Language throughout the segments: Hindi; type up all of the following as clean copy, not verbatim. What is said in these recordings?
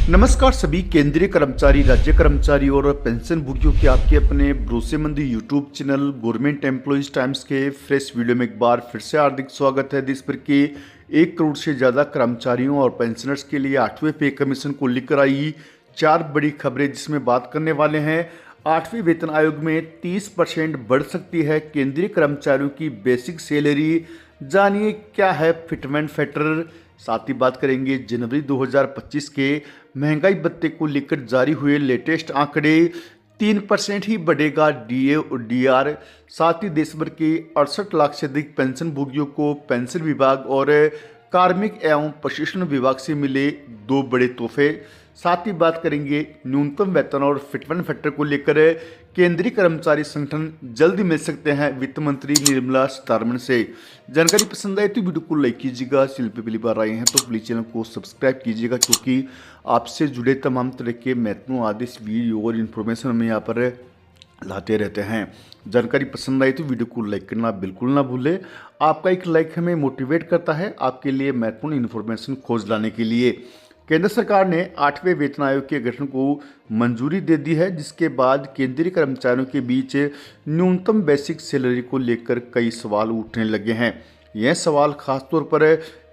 नमस्कार सभी केंद्रीय कर्मचारी, राज्य कर्मचारी और पेंशन भोगियों के आपके अपने भरोसेमंद YouTube channel government employees times के फ्रेश वीडियो में एक बार फिर से हार्दिक स्वागत है। देश भर के 1 करोड़ से ज़्यादा कर्मचारियों और पेंशनर्स के लिए 8वें पे कमीशन को लेकर आई 4 बड़ी खबरें, जिसमें बात करने वाले हैं 8वें वेतन आयोग में 30% बढ़ सकती है केंद्रीय कर्मचारियों की बेसिक सैलरी। जानिए क्या है फिटमेंट फैक्टर। साथ ही बात करेंगे जनवरी 2025 के महंगाई भत्ते को लेकर जारी हुए लेटेस्ट आंकड़े। 3% ही बढ़ेगा डीए और डीआर। साथ ही देश भर के 68 लाख से अधिक पेंशन भोगियों को पेंशन विभाग और कार्मिक एवं प्रशिक्षण विभाग से मिले 2 बड़े तोहफे। साथ ही बात करेंगे न्यूनतम वेतन और फिटमेंट फैक्टर को लेकर केंद्रीय कर्मचारी संगठन जल्द मिल सकते हैं वित्त मंत्री निर्मला सीतारमण से। जानकारी पसंद आए तो वीडियो को लाइक कीजिएगा। चैनल पर पहली बार आए हैं तो प्लीज़ चैनल को सब्सक्राइब कीजिएगा, क्योंकि आपसे जुड़े तमाम तरह के महत्वपूर्ण आदेश, वीडियो और इन्फॉर्मेशन हमें यहाँ पर लाते रहते हैं। जानकारी पसंद आई तो वीडियो को लाइक करना बिल्कुल ना भूलें। आपका एक लाइक हमें मोटिवेट करता है आपके लिए महत्वपूर्ण इन्फॉर्मेशन खोज लाने के लिए। केंद्र सरकार ने 8वें वेतन आयोग के गठन को मंजूरी दे दी है, जिसके बाद केंद्रीय कर्मचारियों के बीच न्यूनतम बेसिक सैलरी को लेकर कई सवाल उठने लगे हैं। यह सवाल खासतौर पर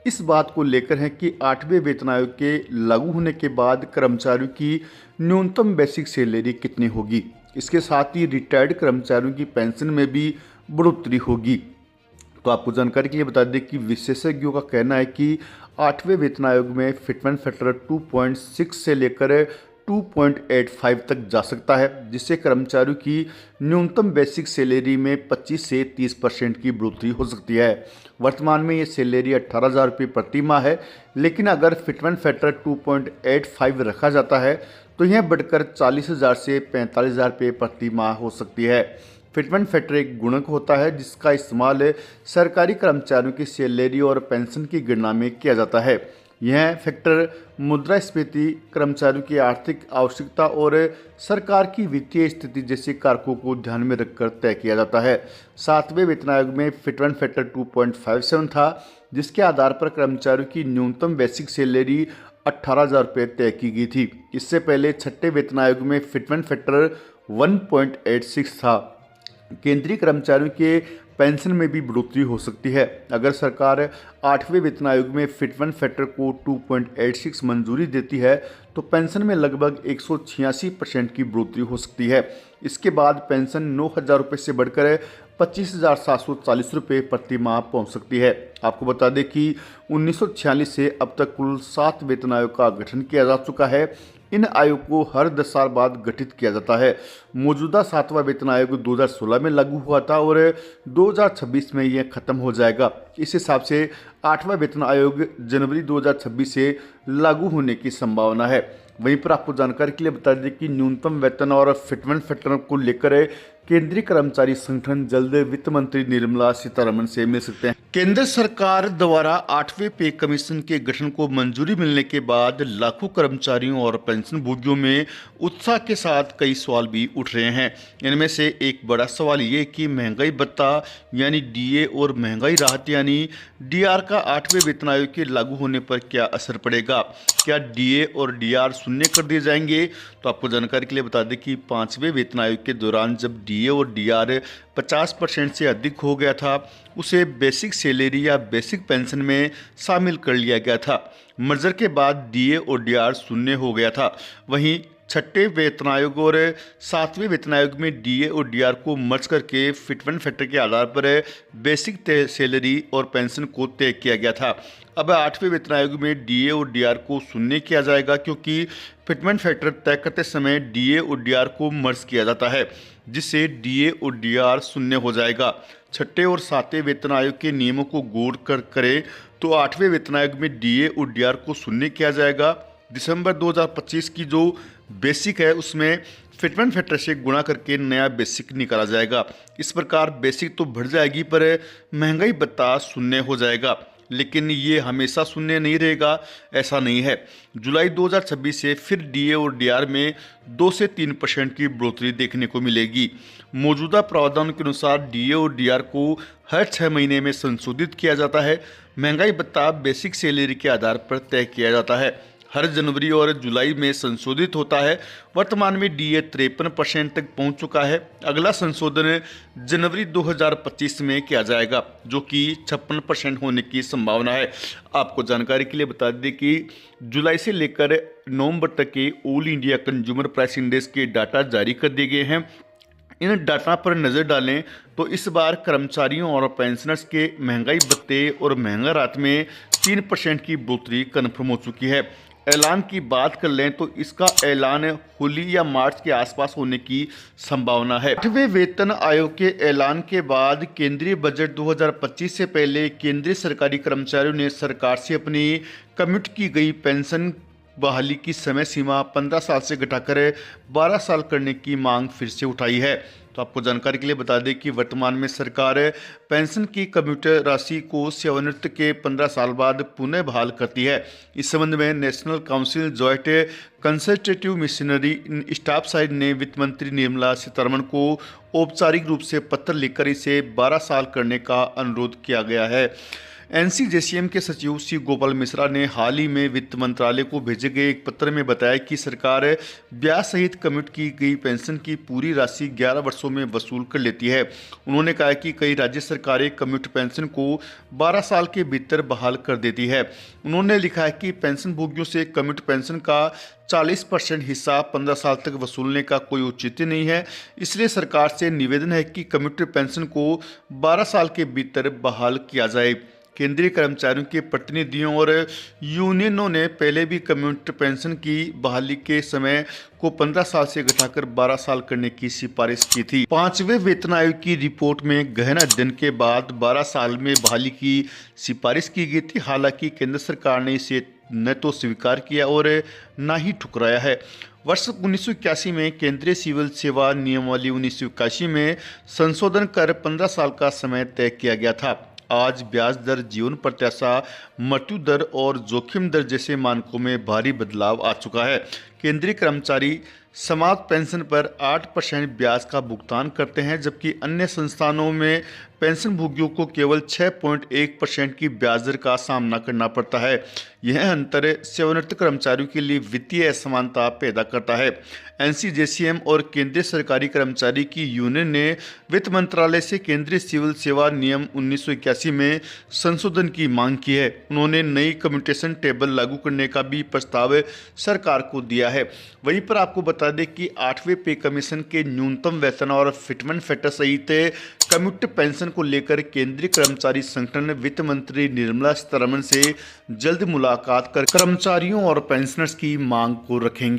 इस बात को लेकर है कि 8वें वेतन आयोग के लागू होने के बाद कर्मचारियों की न्यूनतम बेसिक सैलरी कितनी होगी। इसके साथ ही रिटायर्ड कर्मचारियों की पेंशन में भी बढ़ोतरी होगी। तो आपको जानकारी के लिए बता दें कि विशेषज्ञों का कहना है कि 8वें वेतन आयोग में फिटमेंट फैक्टर 2.6 से लेकर 2.85 तक जा सकता है, जिससे कर्मचारियों की न्यूनतम बेसिक सैलरी में 25 से 30% की बढ़ोतरी हो सकती है। वर्तमान में ये सैलरी 18,000 रुपये प्रति माह है, लेकिन अगर फिटमेंट फैक्टर 2.85 रखा जाता है तो यह बढ़कर 40,000 से 45,000 रुपये प्रति माह हो सकती है। फिटमेंट फैक्टर एक गुणक होता है जिसका इस्तेमाल सरकारी कर्मचारियों की सैलरी और पेंशन की गणना में किया जाता है। यह फैक्टर मुद्रास्फीति, कर्मचारियों की आर्थिक आवश्यकता और सरकार की वित्तीय स्थिति जैसे कारकों को ध्यान में रखकर तय किया जाता है। 7वें वेतन आयोग में फिटमेंट फैक्टर 2.57 था, जिसके आधार पर कर्मचारियों की न्यूनतम बेसिक सैलरी 18,000 रुपये तय की गई थी। इससे पहले 6ठे वेतन आयोग में फिटमेंट फैक्टर 1.86 था। केंद्रीय कर्मचारियों के पेंशन में भी बढ़ोतरी हो सकती है। अगर सरकार 8वें वेतन आयोग में फिटमेंट फैक्टर को 2.86 मंजूरी देती है तो पेंशन में लगभग 186% की बढ़ोतरी हो सकती है। इसके बाद पेंशन 9,000 रुपये से बढ़कर 25,740 रुपये प्रति माह पहुंच सकती है। आपको बता दें कि 1946 से अब तक कुल 7 वेतन आयोग का गठन किया जा चुका है। इन आयोग को हर 10 साल बाद गठित किया जाता है। मौजूदा 7वां वेतन आयोग 2016 में लागू हुआ था और 2026 में यह खत्म हो जाएगा। इस हिसाब से 8वां वेतन आयोग जनवरी 2026 से लागू होने की संभावना है। वहीं पर आपको जानकारी के लिए बता दें कि न्यूनतम वेतन और फिटमेंट फैक्टर को लेकर केंद्रीय कर्मचारी संगठन जल्द वित्त मंत्री निर्मला सीतारमण से मिल सकते हैं। केंद्र सरकार द्वारा 8वें पे कमीशन के गठन को मंजूरी मिलने के बाद लाखों कर्मचारियों और पेंशन भोगियों में उत्साह के साथ कई सवाल भी उठ रहे हैं। इनमें से एक बड़ा सवाल ये कि महंगाई भत्ता यानी डीए और महंगाई राहत यानी डीआर का 8वें वेतन आयोग के लागू होने पर क्या असर पड़ेगा। क्या डीए और डीआर शून्य कर दिए जाएंगे। तो आपको जानकारी के लिए बता दें कि 5वें वेतन आयोग के दौरान जब डीए और डीआर 50% से अधिक हो गया था, उसे बेसिक सैलरी या बेसिक पेंशन में शामिल कर लिया गया था। मर्जर के बाद डीए और डीआर शून्य हो गया था। वहीं 6ठे वेतन आयोग और 7वें वेतन आयोग में डीए और डीआर को मर्ज करके फिटमेंट फैक्टर के आधार पर बेसिक सैलरी और पेंशन को तय किया गया था। अब 8वें वेतन आयोग में डीए और डीआर को शून्य किया जाएगा, क्योंकि फिटमेंट फैक्टर तय करते समय डीए और डीआर को मर्ज किया जाता है, जिससे डीए और डीआर शून्य हो जाएगा। 6ठे और 7वें वेतन आयोग के नियमों को गौर कर करें तो 8वें वेतन आयोग में डीए और डीआर को शून्य किया जाएगा। दिसंबर 2025 की जो बेसिक है उसमें फिटमेंट फैक्टर से गुणा करके नया बेसिक निकाला जाएगा। इस प्रकार बेसिक तो बढ़ जाएगी पर महंगाई भत्ता शून्य हो जाएगा। लेकिन ये हमेशा शून्य नहीं रहेगा, ऐसा नहीं है। जुलाई 2026 से फिर डीए और डीआर में 2 से 3% की बढ़ोतरी देखने को मिलेगी। मौजूदा प्रावधान के अनुसार डीए और डीआर को हर 6 महीने में संशोधित किया जाता है। महंगाई भत्ता बेसिक सैलरी के आधार पर तय किया जाता है। हर जनवरी और जुलाई में संशोधित होता है। वर्तमान में डीए 53% तक पहुंच चुका है। अगला संशोधन जनवरी 2025 में किया जाएगा, जो कि 56% होने की संभावना है। आपको जानकारी के लिए बता दें कि जुलाई से लेकर नवंबर तक के all India consumer price index के डाटा जारी कर दिए गए हैं। इन डाटा पर नज़र डालें तो इस बार कर्मचारियों और पेंशनर्स के महंगाई भत्ते और महंगा राहत में 3% की बढ़ोतरी कन्फर्म हो चुकी है। ऐलान की बात कर लें तो इसका ऐलान होली या मार्च के आसपास होने की संभावना है। 8वें वेतन आयोग के ऐलान के बाद केंद्रीय बजट 2025 से पहले केंद्रीय सरकारी कर्मचारियों ने सरकार से अपनी कमिट की गई पेंशन बहाली की समय सीमा 15 साल से घटाकर 12 साल करने की मांग फिर से उठाई है। तो आपको जानकारी के लिए बता दें कि वर्तमान में सरकार पेंशन की कम्यूटर राशि को सेवानिवृत्ति के 15 साल बाद पुनः बहाल करती है। इस संबंध में national council joint consultative missionary staff side ने वित्त मंत्री निर्मला सीतारमण को औपचारिक रूप से पत्र लिखकर इसे 12 साल करने का अनुरोध किया गया है। एनसीजेसीएम के सचिव सी गोपाल मिश्रा ने हाल ही में वित्त मंत्रालय को भेजे गए एक पत्र में बताया कि सरकार ब्याज सहित कमिट की गई पेंशन की पूरी राशि 11 वर्षों में वसूल कर लेती है। उन्होंने कहा कि कई राज्य सरकारें कमिट पेंशन को 12 साल के भीतर बहाल कर देती है। उन्होंने लिखा है कि पेंशन भोगियों से कमिट पेंशन का 40% हिस्सा 15 साल तक वसूलने का कोई औचित्य नहीं है। इसलिए सरकार से निवेदन है कि कमिट पेंशन को 12 साल के भीतर बहाल किया जाए। केंद्रीय कर्मचारियों के प्रतिनिधियों और यूनियनों ने पहले भी कम्यूनिटी पेंशन की बहाली के समय को 15 साल से घटाकर 12 साल करने की सिफारिश की थी। 5वें वेतन आयोग की रिपोर्ट में गहन अध्ययन के बाद 12 साल में बहाली की सिफारिश की गई थी। हालांकि केंद्र सरकार ने इसे न तो स्वीकार किया और न ही ठुकराया है। वर्ष 1981 में केंद्रीय सिविल सेवा नियमावली 1981 में संशोधन कर 15 साल का समय तय किया गया था। आज ब्याज दर, जीवन प्रत्याशा, मृत्यु दर और जोखिम दर जैसे मानकों में भारी बदलाव आ चुका है। केंद्रीय कर्मचारी समाज पेंशन पर 8% ब्याज का भुगतान करते हैं, जबकि अन्य संस्थानों में पेंशन भोगियों को केवल 6.1% की ब्याज दर का सामना करना पड़ता है। यह अंतर सेवानिवृत्त कर्मचारियों के लिए वित्तीय असमानता पैदा करता है। एनसीजेसीएम और केंद्रीय सरकारी कर्मचारी की यूनियन ने वित्त मंत्रालय से केंद्रीय सिविल सेवा नियम 1981 में संशोधन की मांग की है। उन्होंने नई कम्यूटेशन टेबल लागू करने का भी प्रस्ताव सरकार को दिया है। वहीं पर आपको बता दें कि 8वें पे कमीशन के न्यूनतम वेतन और फिटमेंट फैक्टर सहित कम्यूट पेंशन को लेकर केंद्रीय कर्मचारी संगठन वित्त मंत्री निर्मला सीतारमण से जल्द मुलाकात कर कर्मचारियों और पेंशनर्स की मांग को रखेंगे।